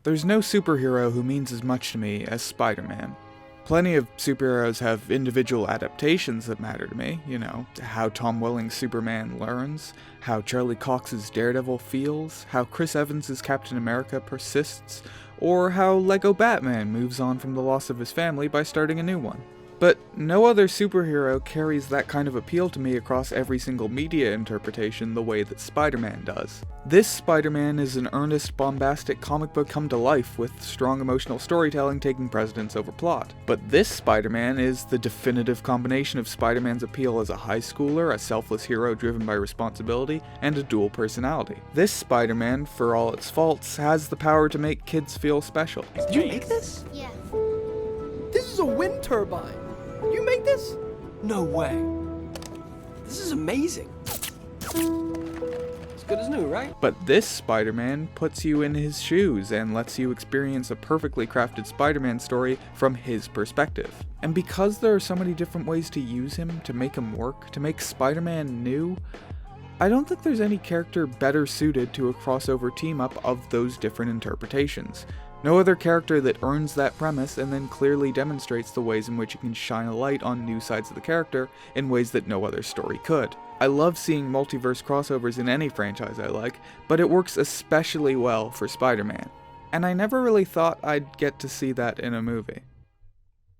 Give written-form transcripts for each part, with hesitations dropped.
There's no superhero who means as much to me as Spider-Man. Plenty of superheroes have individual adaptations that matter to me, you know, how Tom Welling's Superman learns, how Charlie Cox's Daredevil feels, how Chris Evans's Captain America persists, or how Lego Batman moves on from the loss of his family by starting a new one. But no other superhero carries that kind of appeal to me across every single media interpretation the way that Spider-Man does. This Spider-Man is an earnest, bombastic comic book come to life with strong emotional storytelling taking precedence over plot. But this Spider-Man is the definitive combination of Spider-Man's appeal as a high schooler, a selfless hero driven by responsibility, and a dual personality. This Spider-Man, for all its faults, has the power to make kids feel special. Did you make this? Yeah. This is a wind turbine. You make this? No way. This is amazing. As good as new, right? But this Spider-Man puts you in his shoes and lets you experience a perfectly crafted Spider-Man story from his perspective. And because there are so many different ways to use him, to make him work, to make Spider-Man new, I don't think there's any character better suited to a crossover team-up of those different interpretations. No other character that earns that premise and then clearly demonstrates the ways in which it can shine a light on new sides of the character in ways that no other story could. I love seeing multiverse crossovers in any franchise I like, but it works especially well for Spider-Man. And I never really thought I'd get to see that in a movie.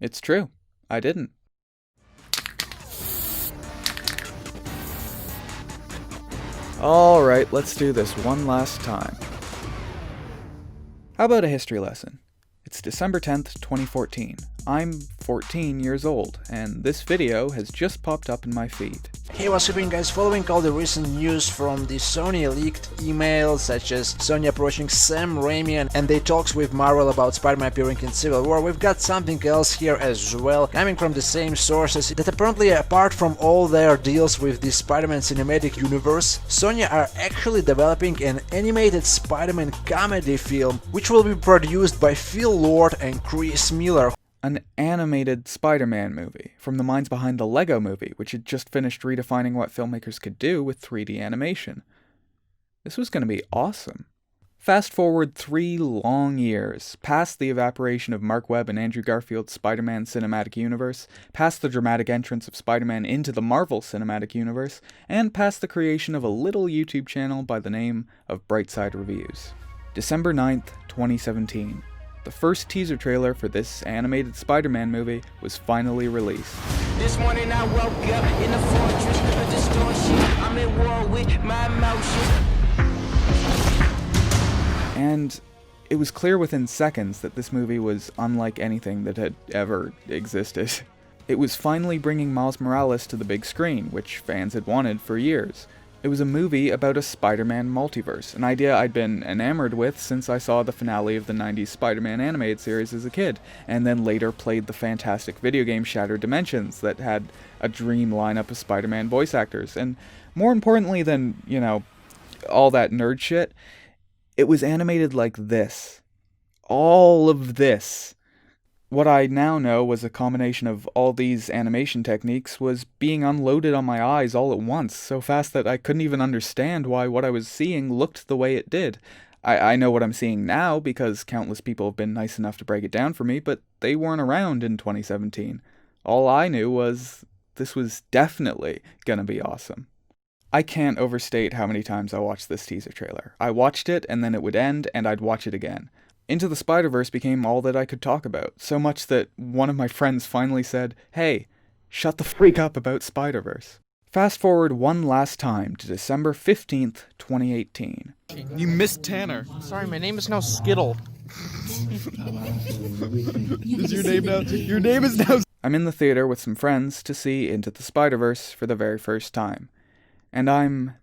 It's true, I didn't. Alright, let's do this one last time. How about a history lesson? It's December 10th, 2014. I'm 14 years old, and this video has just popped up in my feed. Hey, what's happening, guys? Following all the recent news from the Sony leaked emails, such as Sony approaching Sam Raimi and their talks with Marvel about Spider-Man appearing in Civil War, we've got something else here as well, coming from the same sources, that apparently, apart from all their deals with the Spider-Man cinematic universe, Sony are actually developing an animated Spider-Man comedy film, which will be produced by Phil Lord and Chris Miller. An animated Spider-Man movie, from the minds behind the Lego Movie, which had just finished redefining what filmmakers could do with 3D animation. This was going to be awesome. Fast forward 3 long years, past the evaporation of Mark Webb and Andrew Garfield's Spider-Man cinematic universe, past the dramatic entrance of Spider-Man into the Marvel cinematic universe, and past the creation of a little YouTube channel by the name of Brightside Reviews. December 9th, 2017. The first teaser trailer for this animated Spider-Man movie was finally released. This morning I woke up in the fortress of distortion. I'm at war with my emotions. And it was clear within seconds that this movie was unlike anything that had ever existed. It was finally bringing Miles Morales to the big screen, which fans had wanted for years. It was a movie about a Spider-Man multiverse, an idea I'd been enamored with since I saw the finale of the 90s Spider-Man animated series as a kid, and then later played the fantastic video game Shattered Dimensions that had a dream lineup of Spider-Man voice actors. And more importantly than, you know, all that nerd shit, it was animated like this. All of this. What I now know was a combination of all these animation techniques was being unloaded on my eyes all at once, so fast that I couldn't even understand why what I was seeing looked the way it did. I know what I'm seeing now because countless people have been nice enough to break it down for me, but they weren't around in 2017. All I knew was this was definitely gonna be awesome. I can't overstate how many times I watched this teaser trailer. I watched it, and then it would end, and I'd watch it again. Into the Spider-Verse became all that I could talk about, so much that one of my friends finally said, "Hey, shut the freak up about Spider-Verse." Fast forward one last time to December 15th, 2018. You missed Tanner. Sorry, my name is now Skittle. Is your name now? Your name is now... I'm in the theater with some friends to see Into the Spider-Verse for the very first time. And I'm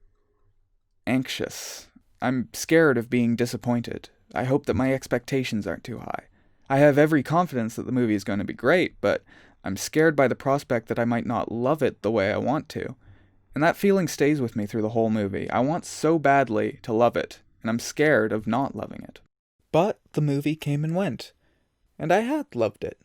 anxious. I'm scared of being disappointed. I hope that my expectations aren't too high. I have every confidence that the movie is going to be great, but I'm scared by the prospect that I might not love it the way I want to. And that feeling stays with me through the whole movie. I want so badly to love it, and I'm scared of not loving it. But the movie came and went, and I had loved it.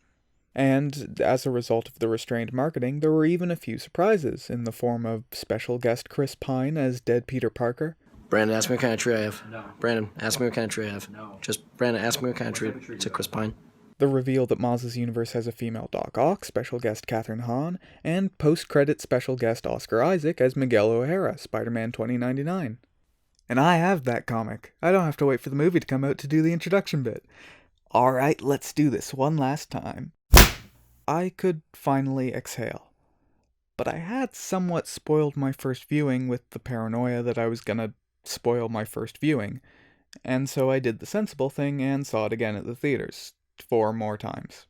And as a result of the restrained marketing, there were even a few surprises in the form of special guest Chris Pine as dead Peter Parker, Brandon, ask me what kind of tree I have. No. Brandon, ask me what kind of tree I have. No. Just, Brandon, ask me what kind of tree. It's a Chris Pine. The reveal that Maz's universe has a female Doc Ock, special guest Kathryn Hahn, and post-credit special guest Oscar Isaac as Miguel O'Hara, Spider-Man 2099. And I have that comic. I don't have to wait for the movie to come out to do the introduction bit. Alright, let's do this one last time. I could finally exhale. But I had somewhat spoiled my first viewing with the paranoia that I was gonna spoil my first viewing, and so I did the sensible thing and saw it again at the theaters, 4 more times.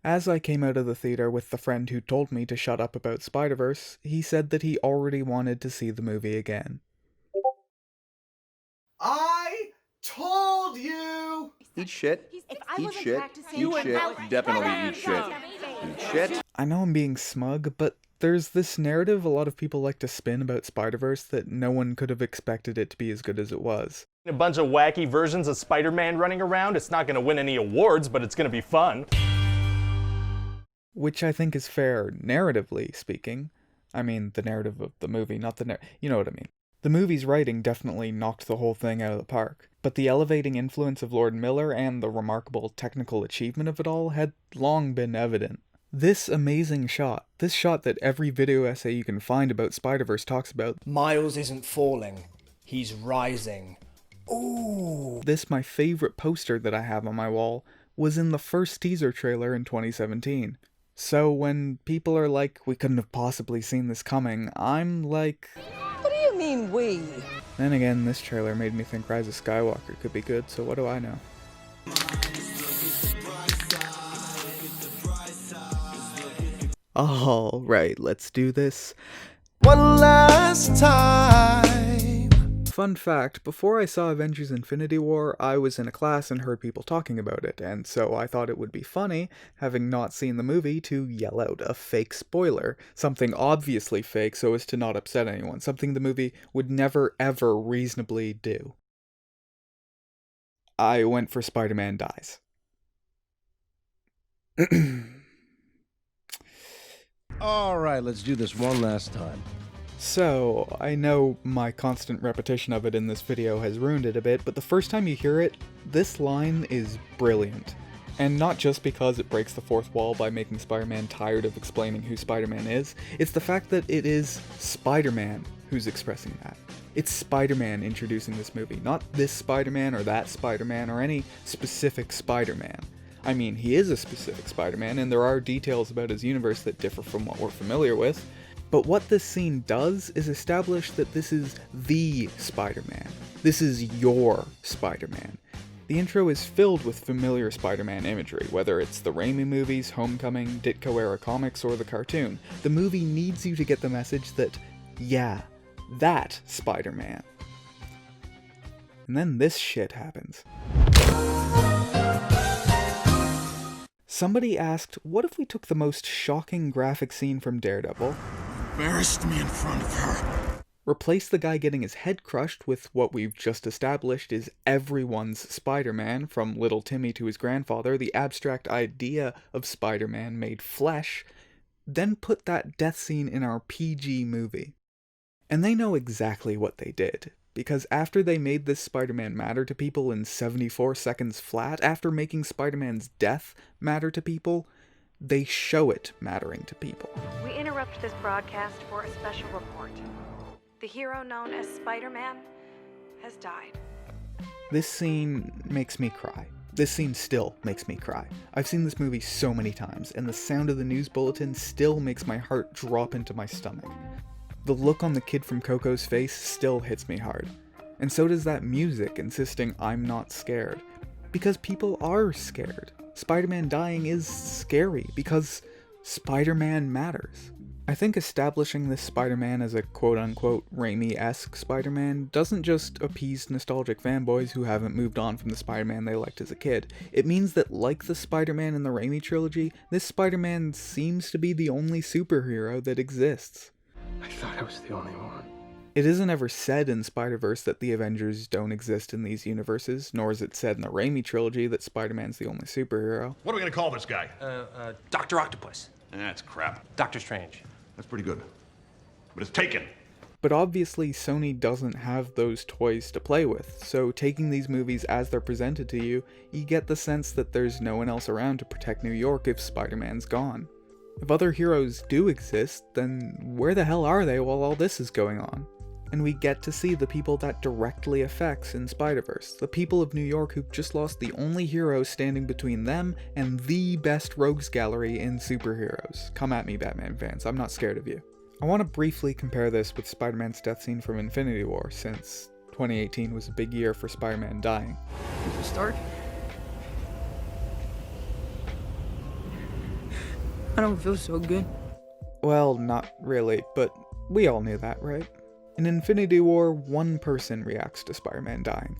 As I came out of the theater with the friend who told me to shut up about Spider-Verse, he said that he already wanted to see the movie again. I told you! Eat shit. Eat shit. Eat shit. Definitely eat shit. Eat shit. I know I'm being smug, but there's this narrative a lot of people like to spin about Spider-Verse that no one could have expected it to be as good as it was. A bunch of wacky versions of Spider-Man running around. It's not going to win any awards, but it's going to be fun. Which I think is fair, narratively speaking. I mean, the narrative of the movie, not the you know what I mean. The movie's writing definitely knocked the whole thing out of the park, but the elevating influence of Lord Miller and the remarkable technical achievement of it all had long been evident. This amazing shot, this shot that every video essay you can find about Spider-Verse talks about. Miles isn't falling, he's rising. Ooh. This, my favorite poster that I have on my wall, was in the first teaser trailer in 2017. So when people are like, we couldn't have possibly seen this coming, I'm like... What do you mean, we? Then again, this trailer made me think Rise of Skywalker could be good, so what do I know? Alright, let's do this one last time. Fun fact, before I saw Avengers Infinity War, I was in a class and heard people talking about it, and so I thought it would be funny, having not seen the movie, to yell out a fake spoiler. Something obviously fake so as to not upset anyone, something the movie would never ever reasonably do. I went for Spider-Man Dies. Alright, let's do this one last time. So, I know my constant repetition of it in this video has ruined it a bit, but the first time you hear it, this line is brilliant. And not just because it breaks the fourth wall by making Spider-Man tired of explaining who Spider-Man is, it's the fact that it is Spider-Man who's expressing that. It's Spider-Man introducing this movie, not this Spider-Man or that Spider-Man or any specific Spider-Man. I mean, he is a specific Spider-Man, and there are details about his universe that differ from what we're familiar with, but what this scene does is establish that this is the Spider-Man. This is your Spider-Man. The intro is filled with familiar Spider-Man imagery, whether it's the Raimi movies, Homecoming, Ditko-era comics, or the cartoon. The movie needs you to get the message that, yeah, that Spider-Man. And then this shit happens. Somebody asked, what if we took the most shocking graphic scene from Daredevil, embarrassed me in front of her, replace the guy getting his head crushed with what we've just established is everyone's Spider-Man, from little Timmy to his grandfather, the abstract idea of Spider-Man made flesh, then put that death scene in our PG movie. And they know exactly what they did, because after they made this Spider-Man matter to people in 74 seconds flat, after making Spider-Man's death matter to people, they show it mattering to people. We interrupt this broadcast for a special report. The hero known as Spider-Man has died. This scene makes me cry. This scene still makes me cry. I've seen this movie so many times, and the sound of the news bulletin still makes my heart drop into my stomach. The look on the kid from Coco's face still hits me hard. And so does that music insisting I'm not scared. Because people are scared. Spider-Man dying is scary because Spider-Man matters. I think establishing this Spider-Man as a quote-unquote Raimi-esque Spider-Man doesn't just appease nostalgic fanboys who haven't moved on from the Spider-Man they liked as a kid. It means that, like the Spider-Man in the Raimi trilogy, this Spider-Man seems to be the only superhero that exists. I thought I was the only one. It isn't ever said in Spider-Verse that the Avengers don't exist in these universes, nor is it said in the Raimi trilogy that Spider-Man's the only superhero. What are we gonna call this guy? Dr. Octopus. That's crap. Doctor Strange. That's pretty good. But it's taken. But obviously Sony doesn't have those toys to play with, so taking these movies as they're presented to you, you get the sense that there's no one else around to protect New York if Spider-Man's gone. If other heroes do exist, then where the hell are they while all this is going on? And we get to see the people that directly affects in Spider-Verse, the people of New York who've just lost the only hero standing between them and the best rogues gallery in superheroes. Come at me, Batman fans, I'm not scared of you. I want to briefly compare this with Spider-Man's death scene from Infinity War, since 2018 was a big year for Spider-Man dying. Did you start? I don't feel so good. Well, not really, but we all knew that, right? In Infinity War, one person reacts to Spider-Man dying: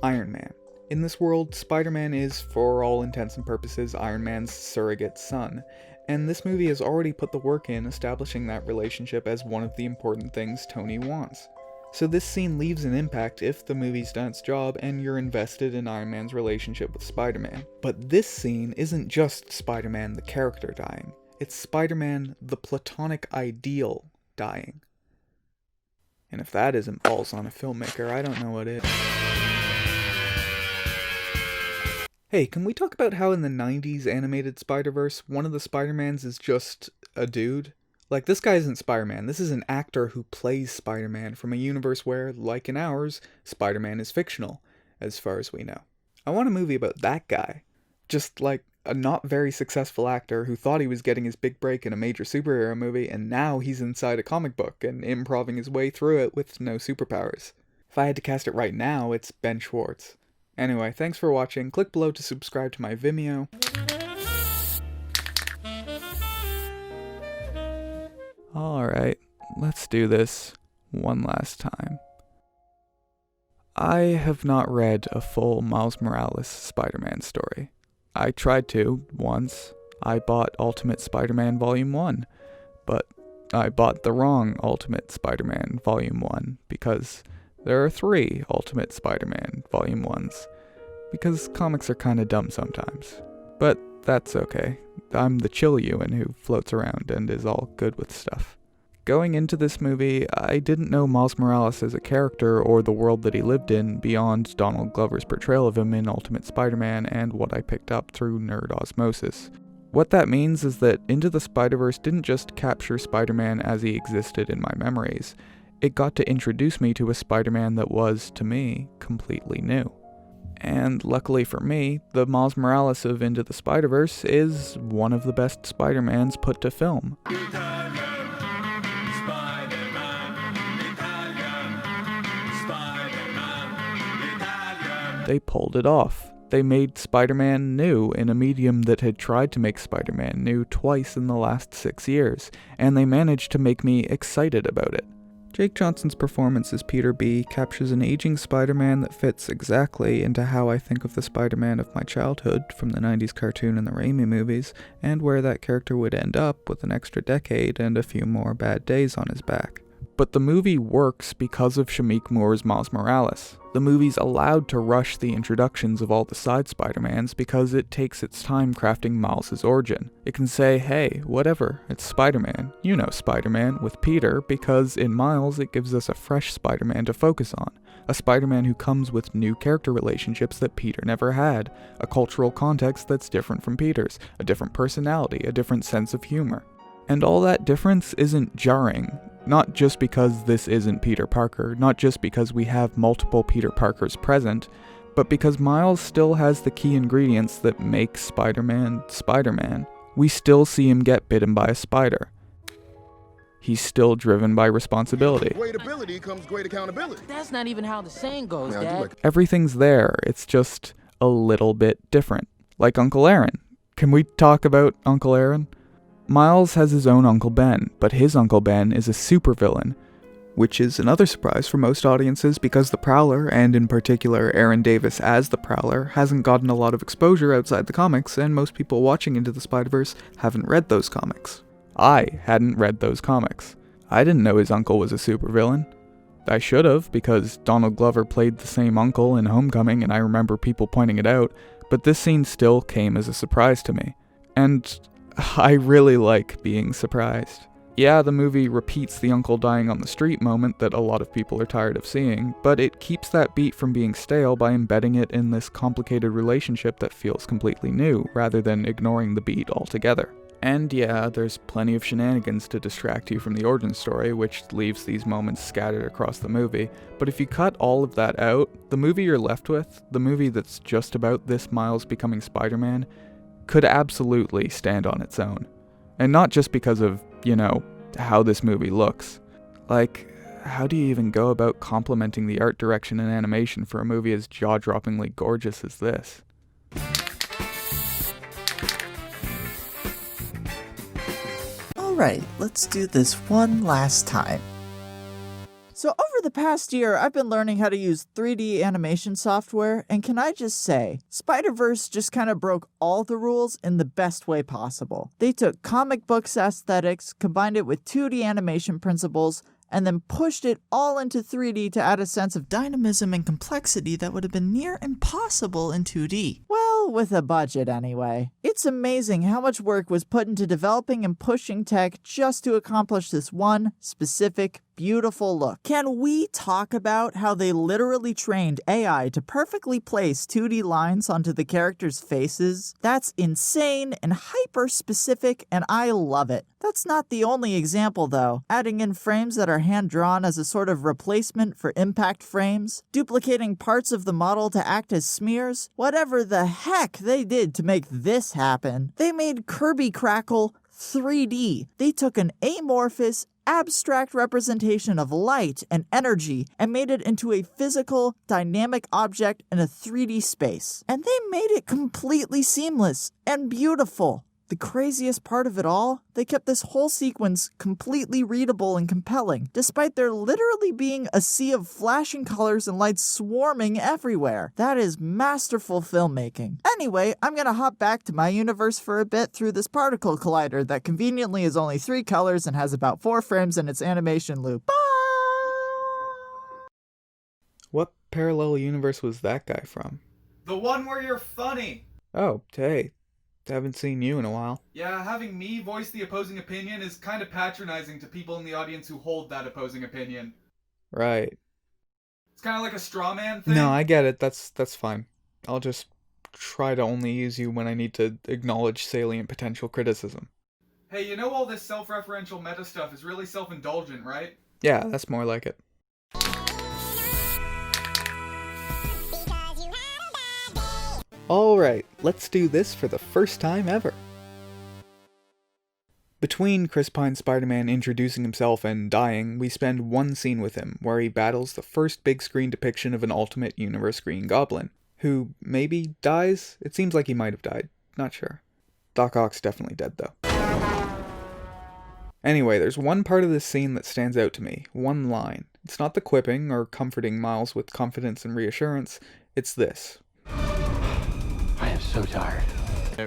Iron Man. In this world, Spider-Man is, for all intents and purposes, Iron Man's surrogate son, and this movie has already put the work in establishing that relationship as one of the important things Tony wants. So this scene leaves an impact if the movie's done its job and you're invested in Iron Man's relationship with Spider-Man. But this scene isn't just Spider-Man the character dying, it's Spider-Man the platonic ideal dying. And if that isn't balls on a filmmaker, I don't know what is. Hey, can we talk about how in the 90s animated Spider-Verse, one of the Spider-Mans is just a dude? Like, this guy isn't Spider-Man, this is an actor who plays Spider-Man from a universe where, like in ours, Spider-Man is fictional, as far as we know. I want a movie about that guy. Just like a not very successful actor who thought he was getting his big break in a major superhero movie, and now he's inside a comic book and improving his way through it with no superpowers. If I had to cast it right now, it's Ben Schwartz. Anyway, thanks for watching. Click below to subscribe to my Vimeo. Alright, let's do this one last time. I have not read a full Miles Morales Spider-Man story. I tried to, once. I bought Ultimate Spider-Man Volume 1, but I bought the wrong Ultimate Spider-Man Volume 1, because there are 3 Ultimate Spider-Man Volume 1s, because comics are kinda dumb sometimes. But that's okay. I'm the chill Euan who floats around and is all good with stuff. Going into this movie, I didn't know Miles Morales as a character or the world that he lived in beyond Donald Glover's portrayal of him in Ultimate Spider-Man and what I picked up through nerd osmosis. What that means is that Into the Spider-Verse didn't just capture Spider-Man as he existed in my memories, it got to introduce me to a Spider-Man that was, to me, completely new. And luckily for me, the Miles Morales of Into the Spider-Verse is one of the best Spider-Mans put to film. They pulled it off. They made Spider-Man new in a medium that had tried to make Spider-Man new twice in the last 6 years, and they managed to make me excited about it. Jake Johnson's performance as Peter B captures an aging Spider-Man that fits exactly into how I think of the Spider-Man of my childhood from the 90s cartoon and the Raimi movies, and where that character would end up with an extra decade and a few more bad days on his back. But the movie works because of Shameik Moore's Miles Morales. The movie's allowed to rush the introductions of all the side Spider-Mans because it takes its time crafting Miles' origin. It can say, hey, whatever, it's Spider-Man. You know Spider-Man with Peter, because in Miles it gives us a fresh Spider-Man to focus on. A Spider-Man who comes with new character relationships that Peter never had, a cultural context that's different from Peter's, a different personality, a different sense of humor. And all that difference isn't jarring. Not just because this isn't Peter Parker, not just because we have multiple Peter Parkers present, but because Miles still has the key ingredients that make Spider-Man Spider-Man. We still see him get bitten by a spider. He's still driven by responsibility. Great ability comes great accountability. That's not even how the saying goes, Dad. Everything's there, it's just a little bit different. Like Uncle Aaron. Can we talk about Uncle Aaron? Miles has his own Uncle Ben, but his Uncle Ben is a supervillain, which is another surprise for most audiences because the Prowler, and in particular Aaron Davis as the Prowler, hasn't gotten a lot of exposure outside the comics, and most people watching Into the Spider-Verse haven't read those comics. I hadn't read those comics. I didn't know his uncle was a supervillain. I should have, because Donald Glover played the same uncle in Homecoming and I remember people pointing it out, but this scene still came as a surprise to me. And I really like being surprised. Yeah, the movie repeats the uncle dying on the street moment that a lot of people are tired of seeing, but it keeps that beat from being stale by embedding it in this complicated relationship that feels completely new, rather than ignoring the beat altogether. And yeah, there's plenty of shenanigans to distract you from the origin story, which leaves these moments scattered across the movie, but if you cut all of that out, the movie you're left with, the movie that's just about this Miles becoming Spider-Man, could absolutely stand on its own. And not just because of, how this movie looks. Like, how do you even go about complimenting the art direction and animation for a movie as jaw-droppingly gorgeous as this? Alright, let's do this one last time. So over the past year, I've been learning how to use 3D animation software, and can I just say, Spider-Verse just kind of broke all the rules in the best way possible. They took comic books aesthetics, combined it with 2D animation principles, and then pushed it all into 3D to add a sense of dynamism and complexity that would have been near impossible in 2D. Well, with a budget anyway. It's amazing how much work was put into developing and pushing tech just to accomplish this one specific, beautiful look. Can we talk about how they literally trained AI to perfectly place 2D lines onto the characters' faces? That's insane and hyper-specific, and I love it. That's not the only example, though. Adding in frames that are hand-drawn as a sort of replacement for impact frames, duplicating parts of the model to act as smears, whatever the heck they did to make this happen. They made Kirby Crackle 3D. They took an amorphous, abstract representation of light and energy and made it into a physical, dynamic object in a 3D space. And they made it completely seamless and beautiful. The craziest part of it all, they kept this whole sequence completely readable and compelling, despite there literally being a sea of flashing colors and lights swarming everywhere. That is masterful filmmaking. Anyway, I'm gonna hop back to my universe for a bit through this particle collider that conveniently is only 3 colors and has about 4 frames in its animation loop. Bye! What parallel universe was that guy from? The one where you're funny. Oh, hey. Haven't seen you in a while. Yeah, having me voice the opposing opinion is kind of patronizing to people in the audience who hold that opposing opinion. Right. It's kind of like a straw man thing. No, I get it. That's fine. I'll just try to only use you when I need to acknowledge salient potential criticism. Hey, you know all this self-referential meta stuff is really self-indulgent, right? Yeah, that's more like it. Alright, let's do this for the first time ever. Between Chris Pine's Spider-Man introducing himself and dying, we spend one scene with him, where he battles the first big screen depiction of an Ultimate Universe Green Goblin, who maybe dies? It seems like he might have died, not sure. Doc Ock's definitely dead though. Anyway, there's one part of this scene that stands out to me, one line. It's not the quipping or comforting Miles with confidence and reassurance, it's this. I am so tired.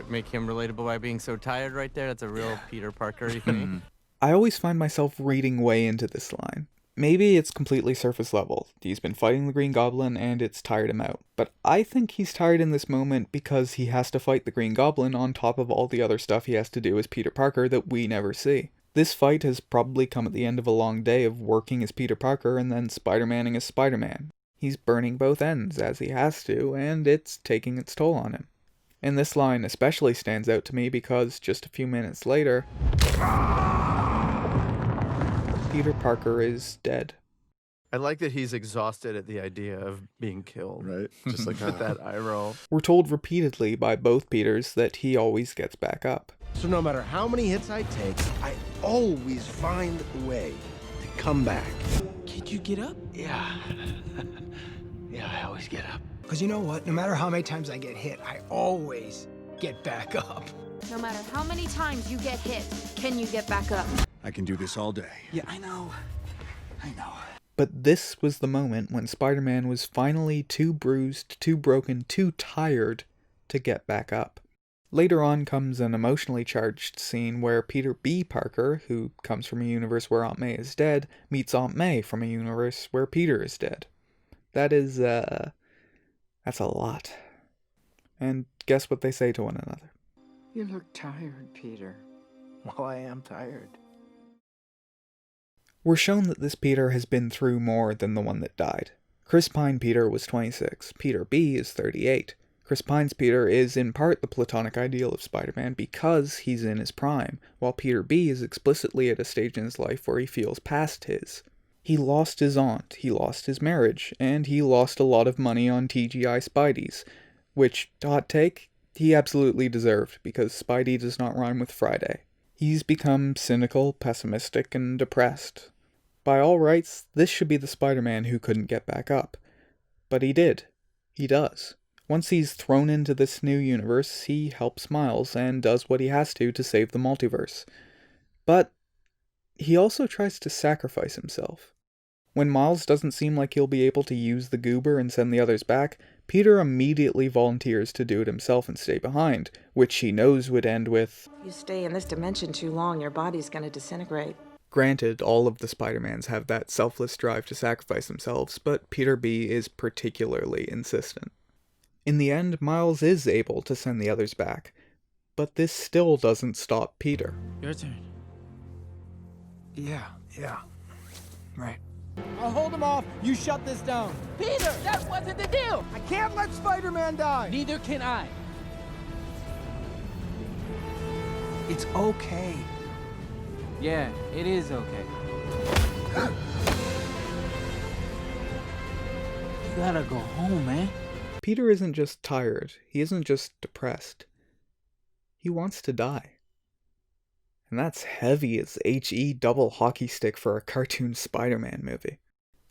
Make him relatable by being so tired right there. That's a real Peter Parker-y thing. I always find myself reading way into this line. Maybe it's completely surface level. He's been fighting the Green Goblin and it's tired him out. But I think he's tired in this moment because he has to fight the Green Goblin on top of all the other stuff he has to do as Peter Parker that we never see. This fight has probably come at the end of a long day of working as Peter Parker and then Spider-Manning as Spider-Man. He's burning both ends, as he has to, and it's taking its toll on him. And this line especially stands out to me because just a few minutes later, Peter Parker is dead. I like that he's exhausted at the idea of being killed. Right. Just like with that eye roll. We're told repeatedly by both Peters that he always gets back up. So no matter how many hits I take, I always find a way to come back. Did you get up? Yeah. Yeah, I always get up. Because you know what? No matter how many times I get hit, I always get back up. No matter how many times you get hit, can you get back up? I can do this all day. Yeah, I know. But this was the moment when Spider-Man was finally too bruised, too broken, too tired to get back up. Later on comes an emotionally charged scene where Peter B. Parker, who comes from a universe where Aunt May is dead, meets Aunt May from a universe where Peter is dead. That is, that's a lot. And guess what they say to one another? You look tired, Peter. Well, I am tired. We're shown that this Peter has been through more than the one that died. Chris Pine Peter was 26, Peter B is 38. Chris Pine's Peter is in part the platonic ideal of Spider-Man because he's in his prime, while Peter B is explicitly at a stage in his life where he feels past his. He lost his aunt, he lost his marriage, and he lost a lot of money on TGI Spideys, which, hot take, he absolutely deserved because Spidey does not rhyme with Friday. He's become cynical, pessimistic, and depressed. By all rights, this should be the Spider-Man who couldn't get back up. But he did. He does. Once he's thrown into this new universe, he helps Miles and does what he has to save the multiverse. But he also tries to sacrifice himself. When Miles doesn't seem like he'll be able to use the goober and send the others back, Peter immediately volunteers to do it himself and stay behind, which he knows would end with, "You stay in this dimension too long, your body's gonna disintegrate." Granted, all of the Spider-Mans have that selfless drive to sacrifice themselves, but Peter B is particularly insistent. In the end, Miles is able to send the others back, but this still doesn't stop Peter. Your turn. Yeah. Right. I'll hold him off. You shut this down. Peter, that wasn't the deal. I can't let Spider-Man die. Neither can I. It's okay. Yeah, it is okay. You gotta go home, man. Peter isn't just tired, he isn't just depressed. He wants to die. And that's heavy as HE double hockey stick for a cartoon Spider-Man movie.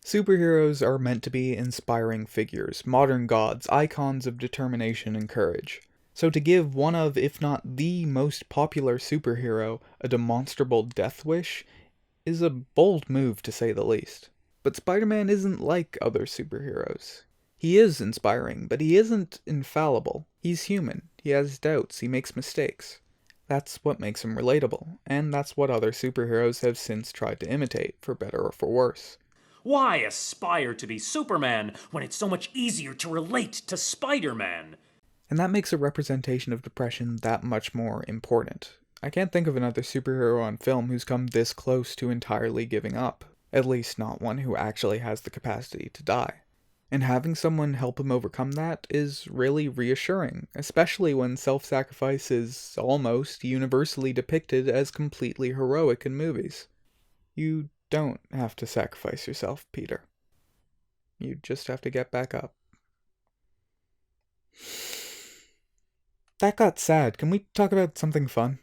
Superheroes are meant to be inspiring figures, modern gods, icons of determination and courage. So to give one of, if not the most popular superhero, a demonstrable death wish, is a bold move to say the least. But Spider-Man isn't like other superheroes. He is inspiring, but he isn't infallible. He's human, he has doubts, he makes mistakes. That's what makes him relatable, and that's what other superheroes have since tried to imitate, for better or for worse. Why aspire to be Superman when it's so much easier to relate to Spider-Man? And that makes a representation of depression that much more important. I can't think of another superhero on film who's come this close to entirely giving up. At least not one who actually has the capacity to die. And having someone help him overcome that is really reassuring, especially when self-sacrifice is almost universally depicted as completely heroic in movies. You don't have to sacrifice yourself, Peter. You just have to get back up. That got sad. Can we talk about something fun?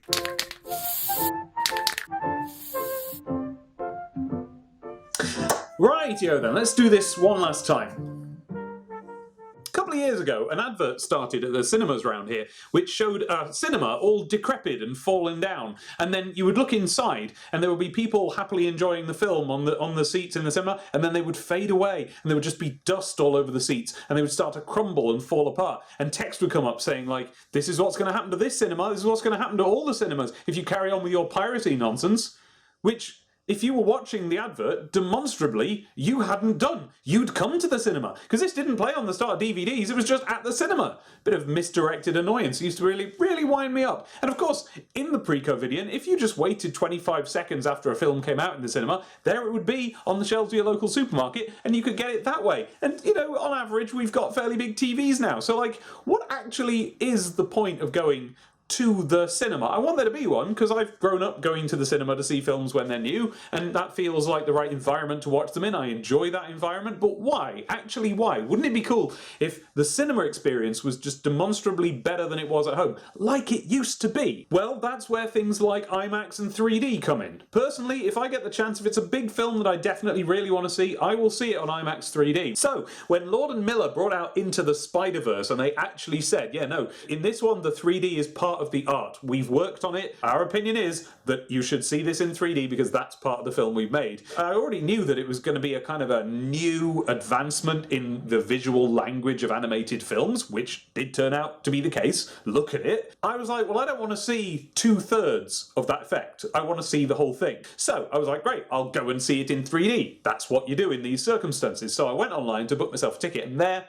Rightio then, let's do this one last time. A couple of years ago, an advert started at the cinemas around here, which showed a cinema all decrepit and fallen down. And then you would look inside, and there would be people happily enjoying the film on the seats in the cinema, and then they would fade away, and there would just be dust all over the seats, and they would start to crumble and fall apart. And text would come up saying, like, this is what's going to happen to this cinema, this is what's going to happen to all the cinemas if you carry on with your piracy nonsense. Which, if you were watching the advert, demonstrably, you hadn't done. You'd come to the cinema. Because this didn't play on the start of DVDs, it was just at the cinema. Bit of misdirected annoyance used to really wind me up. And of course, in the pre-COVIDian, if you just waited 25 seconds after a film came out in the cinema, there it would be on the shelves of your local supermarket, and you could get it that way. And, you know, on average, we've got fairly big TVs now. So, like, what actually is the point of going to the cinema? I want there to be one, because I've grown up going to the cinema to see films when they're new, and that feels like the right environment to watch them in. I enjoy that environment, but why? Actually, why? Wouldn't it be cool if the cinema experience was just demonstrably better than it was at home, like it used to be? Well, that's where things like IMAX and 3D come in. Personally, if I get the chance, if it's a big film that I definitely really want to see, I will see it on IMAX 3D. So, when Lord and Miller brought out Into the Spider-Verse, and they actually said, yeah, no, in this one, the 3D is part of the art. We've worked on it. Our opinion is that you should see this in 3D because that's part of the film we've made. I already knew that it was going to be a kind of a new advancement in the visual language of animated films, which did turn out to be the case. Look at it. I was like, well, I don't want to see 2/3 of that effect. I want to see the whole thing. So I was like, great, I'll go and see it in 3D. That's what you do in these circumstances. So I went online to book myself a ticket, and there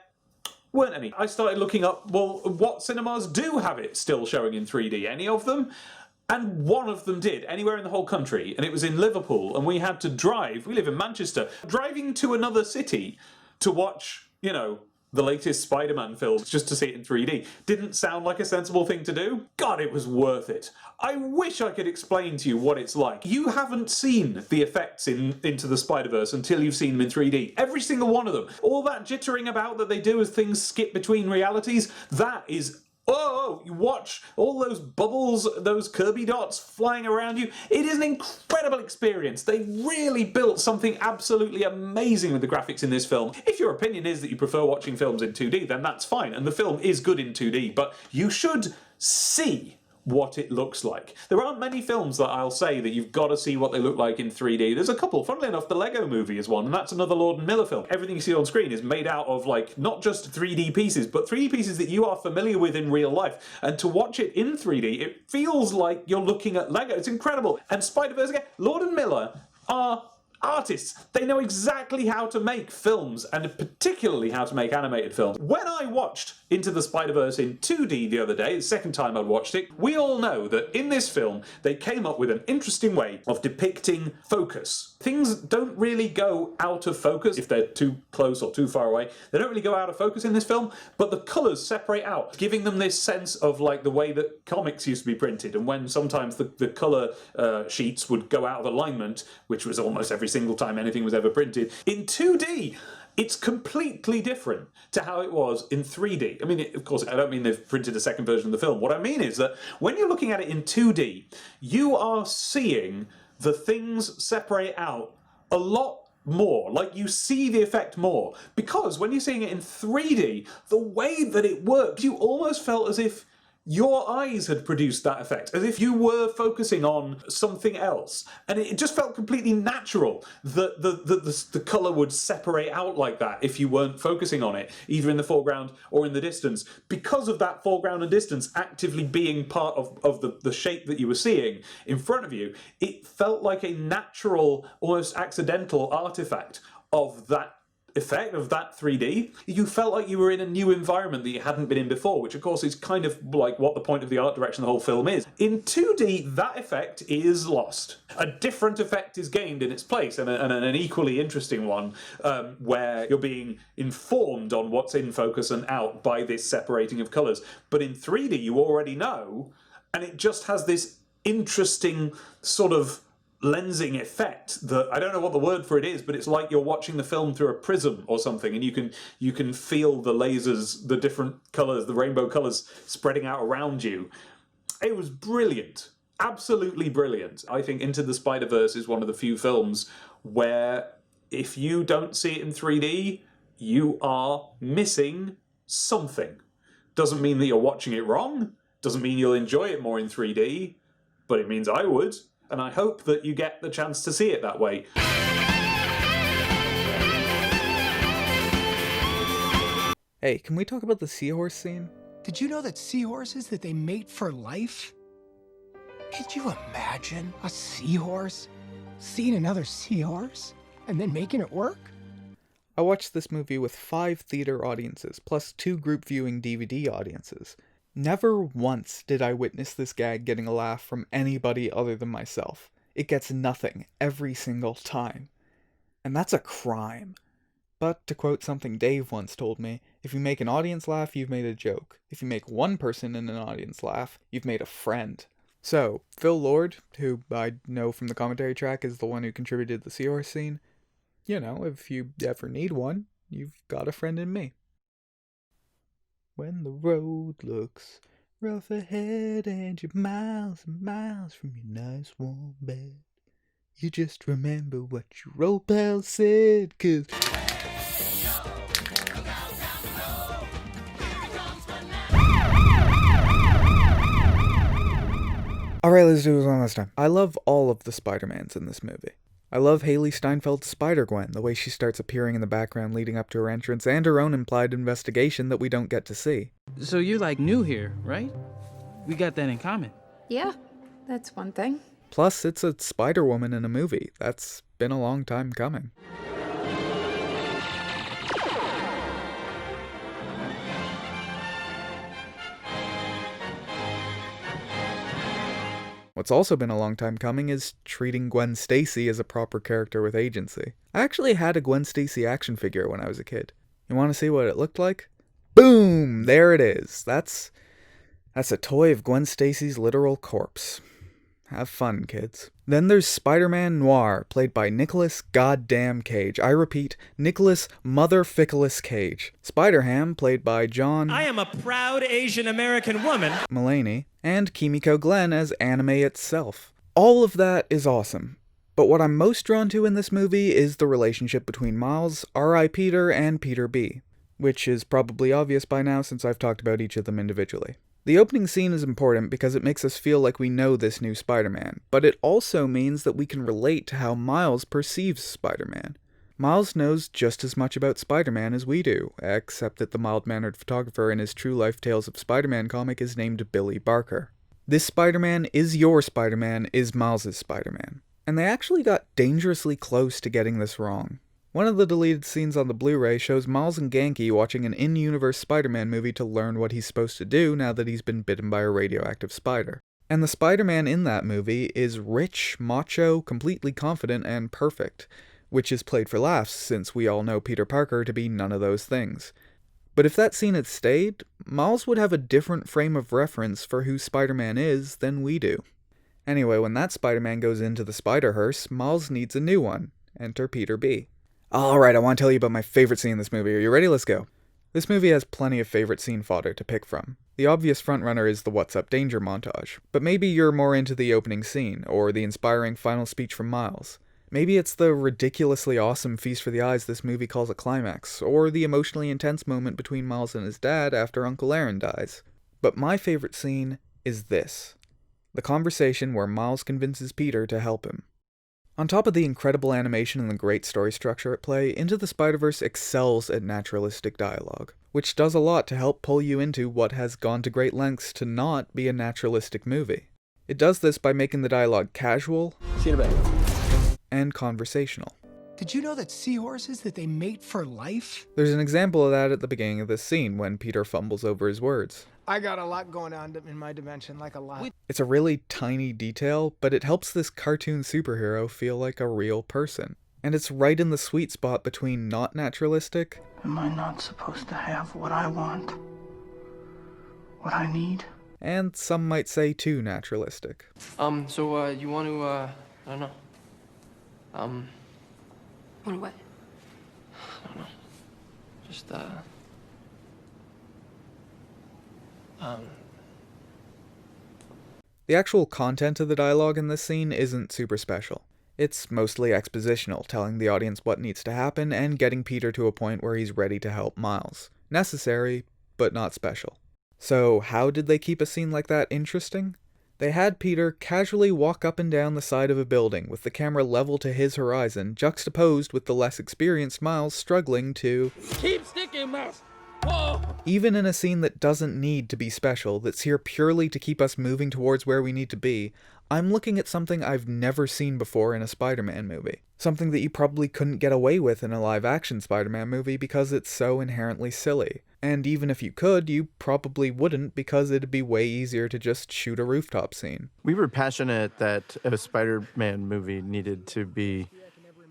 weren't any. I started looking up, well, what cinemas do have it still showing in 3D? Any of them? And one of them did, anywhere in the whole country, and it was in Liverpool, and we had to drive, we live in Manchester, driving to another city to watch, you know, the latest Spider-Man films just to see it in 3D. Didn't sound like a sensible thing to do? God, it was worth it. I wish I could explain to you what it's like. You haven't seen the effects in Into the Spider-Verse until you've seen them in 3D. Every single one of them. All that jittering about that they do as things skip between realities, that is... Oh, you watch all those bubbles, those Kirby dots flying around you. It is an incredible experience. They really built something absolutely amazing with the graphics in this film. If your opinion is that you prefer watching films in 2D, then that's fine, and the film is good in 2D, but you should see what it looks like. There aren't many films that I'll say that you've got to see what they look like in 3D. There's a couple. Funnily enough, the Lego Movie is one, and that's another Lord and Miller film. Everything you see on screen is made out of, like, not just 3D pieces, but 3D pieces that you are familiar with in real life. And to watch it in 3D, it feels like you're looking at Lego. It's incredible. And Spider-Verse again, Lord and Miller are artists. They know exactly how to make films, and particularly how to make animated films. When I watched Into the Spider-Verse in 2D the other day, the second time I'd watched it, we all know that in this film they came up with an interesting way of depicting focus. Things don't really go out of focus if they're too close or too far away. They don't really go out of focus in this film, but the colours separate out, giving them this sense of like the way that comics used to be printed, and when sometimes the colour sheets would go out of alignment, which was almost every single time anything was ever printed. In 2D, it's completely different to how it was in 3D. I mean, of course, I don't mean they've printed a second version of the film. What I mean is that when you're looking at it in 2D, you are seeing the things separate out a lot more. Like, you see the effect more. Because when you're seeing it in 3D, the way that it works, you almost felt as if your eyes had produced that effect, as if you were focusing on something else. And it just felt completely natural that the colour would separate out like that if you weren't focusing on it, either in the foreground or in the distance. Because of that foreground and distance actively being part of the shape that you were seeing in front of you, it felt like a natural, almost accidental artifact of that effect, of that 3D. You felt like you were in a new environment that you hadn't been in before, which of course is kind of like what the point of the art direction of the whole film is. In 2D, that effect is lost. A different effect is gained in its place, and an equally interesting one, where you're being informed on what's in focus and out by this separating of colours. But in 3D, you already know, and it just has this interesting sort of lensing effect that, I don't know what the word for it is, but it's like you're watching the film through a prism or something, and you can feel the lasers, the different colours, the rainbow colours spreading out around you. It was brilliant. Absolutely brilliant. I think Into the Spider-Verse is one of the few films where if you don't see it in 3D, you are missing something. Doesn't mean that you're watching it wrong, doesn't mean you'll enjoy it more in 3D, but it means I would. And I hope that you get the chance to see it that way. Hey, can we talk about the seahorse scene? Did you know that seahorses, that they mate for life? Could you imagine a seahorse seeing another seahorse and then making it work? I watched this movie with 5 theater audiences, plus 2 group viewing DVD audiences. Never once did I witness this gag getting a laugh from anybody other than myself. It gets nothing every single time. And that's a crime. But to quote something Dave once told me, if you make an audience laugh, you've made a joke. If you make one person in an audience laugh, you've made a friend. So, Phil Lord, who I know from the commentary track is the one who contributed the seahorse scene, you know, if you ever need one, you've got a friend in me. When the road looks rough ahead and you're miles and miles from your nice warm bed, you just remember what your old pal said, 'cause... Alright, let's do this one last time. I love all of the Spider-Mans in this movie. I love Haley Steinfeld's Spider-Gwen, the way she starts appearing in the background leading up to her entrance, and her own implied investigation that we don't get to see. So you're like new here, right? We got that in common. Yeah, that's one thing. Plus, it's a Spider-Woman in a movie. That's been a long time coming. What's also been a long time coming is treating Gwen Stacy as a proper character with agency. I actually had a Gwen Stacy action figure when I was a kid. You want to see what it looked like? Boom! There it is. That's a toy of Gwen Stacy's literal corpse. Have fun, kids. Then there's Spider-Man Noir, played by Nicolas Goddamn Cage. I repeat, Nicolas Motherfickless Cage. Spider-Ham, played by John... I am a proud Asian American woman. Mulaney, and Kimiko Glenn as anime itself. All of that is awesome. But what I'm most drawn to in this movie is the relationship between Miles, R.I. Peter, and Peter B. Which is probably obvious by now since I've talked about each of them individually. The opening scene is important because it makes us feel like we know this new Spider-Man, but it also means that we can relate to how Miles perceives Spider-Man. Miles knows just as much about Spider-Man as we do, except that the mild-mannered photographer in his True Life Tales of Spider-Man comic is named Billy Barker. This Spider-Man is your Spider-Man is Miles' Spider-Man. And they actually got dangerously close to getting this wrong. One of the deleted scenes on the Blu-ray shows Miles and Genki watching an in-universe Spider-Man movie to learn what he's supposed to do now that he's been bitten by a radioactive spider. And the Spider-Man in that movie is rich, macho, completely confident, and perfect, which is played for laughs since we all know Peter Parker to be none of those things. But if that scene had stayed, Miles would have a different frame of reference for who Spider-Man is than we do. Anyway, when that Spider-Man goes into the Spider-Hearse, Miles needs a new one. Enter Peter B. Alright, I want to tell you about my favorite scene in this movie. Are you ready? Let's go. This movie has plenty of favorite scene fodder to pick from. The obvious frontrunner is the What's Up Danger montage, but maybe you're more into the opening scene, or the inspiring final speech from Miles. Maybe it's the ridiculously awesome feast for the eyes this movie calls a climax, or the emotionally intense moment between Miles and his dad after Uncle Aaron dies. But my favorite scene is this. The conversation where Miles convinces Peter to help him. On top of the incredible animation and the great story structure at play, Into the Spider-Verse excels at naturalistic dialogue, which does a lot to help pull you into what has gone to great lengths to not be a naturalistic movie. It does this by making the dialogue casual and conversational. Did you know that seahorses that they mate for life? There's an example of that at the beginning of this scene when Peter fumbles over his words. I got a lot going on in my dimension, like a lot. It's a really tiny detail, but it helps this cartoon superhero feel like a real person. And it's right in the sweet spot between not naturalistic. Am I not supposed to have what I want? What I need? And some might say too naturalistic. You want to, I don't know. Want what? I don't know. Just, The actual content of the dialogue in this scene isn't super special. It's mostly expositional, telling the audience what needs to happen and getting Peter to a point where he's ready to help Miles. Necessary, but not special. So how did they keep a scene like that interesting? They had Peter casually walk up and down the side of a building with the camera level to his horizon, juxtaposed with the less experienced Miles struggling to Keep sticking, Mouse! Whoa! Even in a scene that doesn't need to be special, that's here purely to keep us moving towards where we need to be, I'm looking at something I've never seen before in a Spider-Man movie. Something that you probably couldn't get away with in a live-action Spider-Man movie because it's so inherently silly. And even if you could, you probably wouldn't because it'd be way easier to just shoot a rooftop scene. We were passionate that a Spider-Man movie needed to be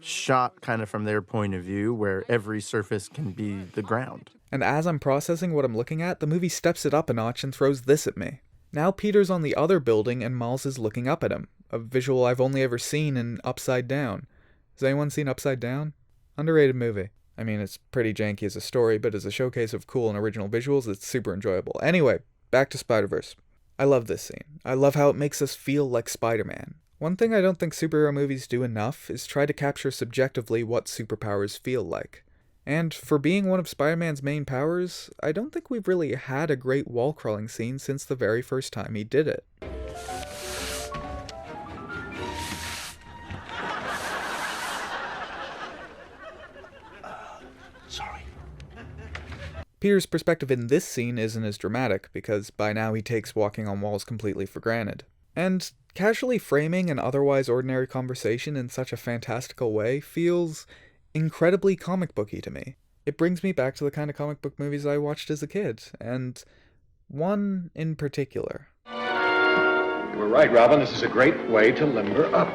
shot kind of from their point of view, where every surface can be the ground. And as I'm processing what I'm looking at, the movie steps it up a notch and throws this at me. Now Peter's on the other building and Miles is looking up at him, a visual I've only ever seen in Upside Down. Has anyone seen Upside Down? Underrated movie. I mean, it's pretty janky as a story, but as a showcase of cool and original visuals, it's super enjoyable. Anyway, back to Spider-Verse. I love this scene. I love how it makes us feel like Spider-Man. One thing I don't think superhero movies do enough is try to capture subjectively what superpowers feel like. And for being one of Spider-Man's main powers, I don't think we've really had a great wall-crawling scene since the very first time he did it. Sorry. Peter's perspective in this scene isn't as dramatic, because by now he takes walking on walls completely for granted. And casually framing an otherwise ordinary conversation in such a fantastical way feels incredibly comic booky to me. It brings me back to the kind of comic book movies I watched as a kid, and one in particular. were right, Robin. This is a great way to limber up.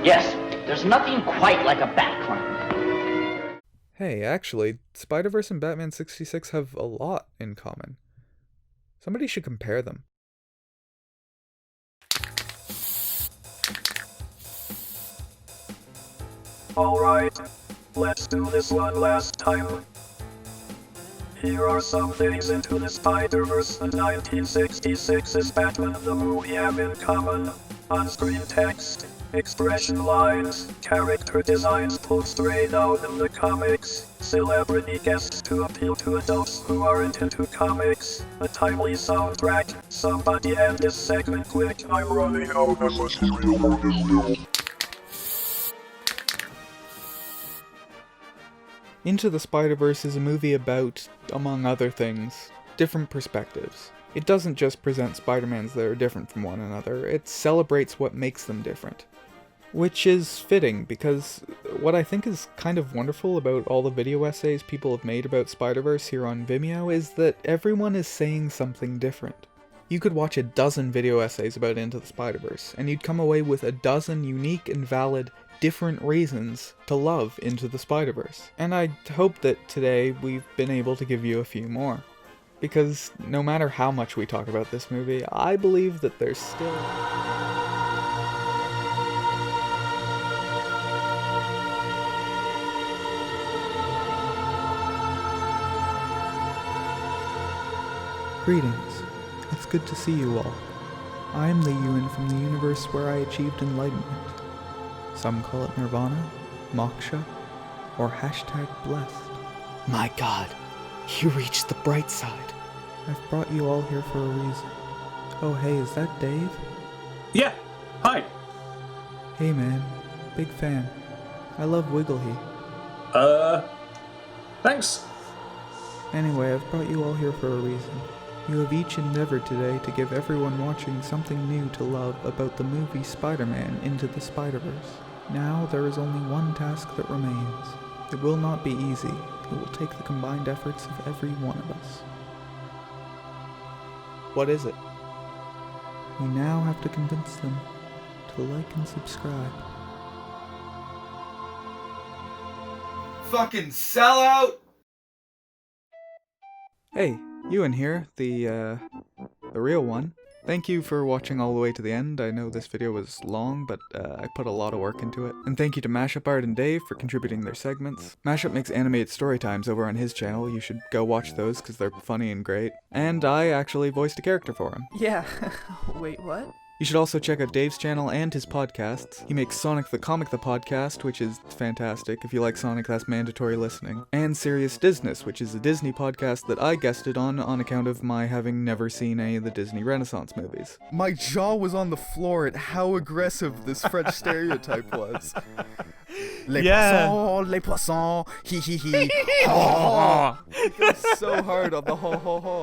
Yes, there's nothing quite like a bat climb. Hey, actually, Spider-Verse and Batman 66 have a lot in common. Somebody should compare them. Alright, let's do this one last time. Here are some things into the Spider-Verse and 1966's Batman the movie have in common. On-screen text, expression lines, character designs pulled straight out in the comics, celebrity guests to appeal to adults who aren't into comics, a timely soundtrack. Somebody end this segment quick, I'm running out of material. Into the Spider-Verse is a movie about, among other things, different perspectives. It doesn't just present Spider-Mans that are different from one another, it celebrates what makes them different. Which is fitting, because what I think is kind of wonderful about all the video essays people have made about Spider-Verse here on Vimeo is that everyone is saying something different. You could watch a dozen video essays about Into the Spider-Verse, and you'd come away with a dozen unique and valid different reasons to love Into the Spider-Verse. And I hope that today we've been able to give you a few more. Because no matter how much we talk about this movie, I believe that there's still... Greetings. It's good to see you all. I am the Euan from the universe where I achieved enlightenment. Some call it Nirvana, Moksha, or #blessed. My god, you reached the bright side. I've brought you all here for a reason. Oh hey, is that Dave? Yeah, hi. Hey man, big fan. I love Wigglehy. Thanks. Anyway, I've brought you all here for a reason. You have each endeavored today to give everyone watching something new to love about the movie Spider-Man Into the Spider-Verse. Now there is only one task that remains. It will not be easy. It will take the combined efforts of every one of us. What is it? We now have to convince them to like and subscribe. Fucking sellout! Hey, Euan here, the real one. Thank you for watching all the way to the end. I know this video was long, but I put a lot of work into it. And thank you to MashUpArt and Dave for contributing their segments. Mashup makes animated story times over on his channel. You should go watch those because they're funny and great. And I actually voiced a character for him. Yeah. Wait, what? You should also check out Dave's channel and his podcasts. He makes Sonic the Comic the Podcast, which is fantastic. If you like Sonic, that's mandatory listening. And Serious Disness, which is a Disney podcast that I guested on account of my having never seen any of the Disney Renaissance movies. My jaw was on the floor at how aggressive this French stereotype was. Les poissons, hee hee hee. It goes so hard on the ho ho ho.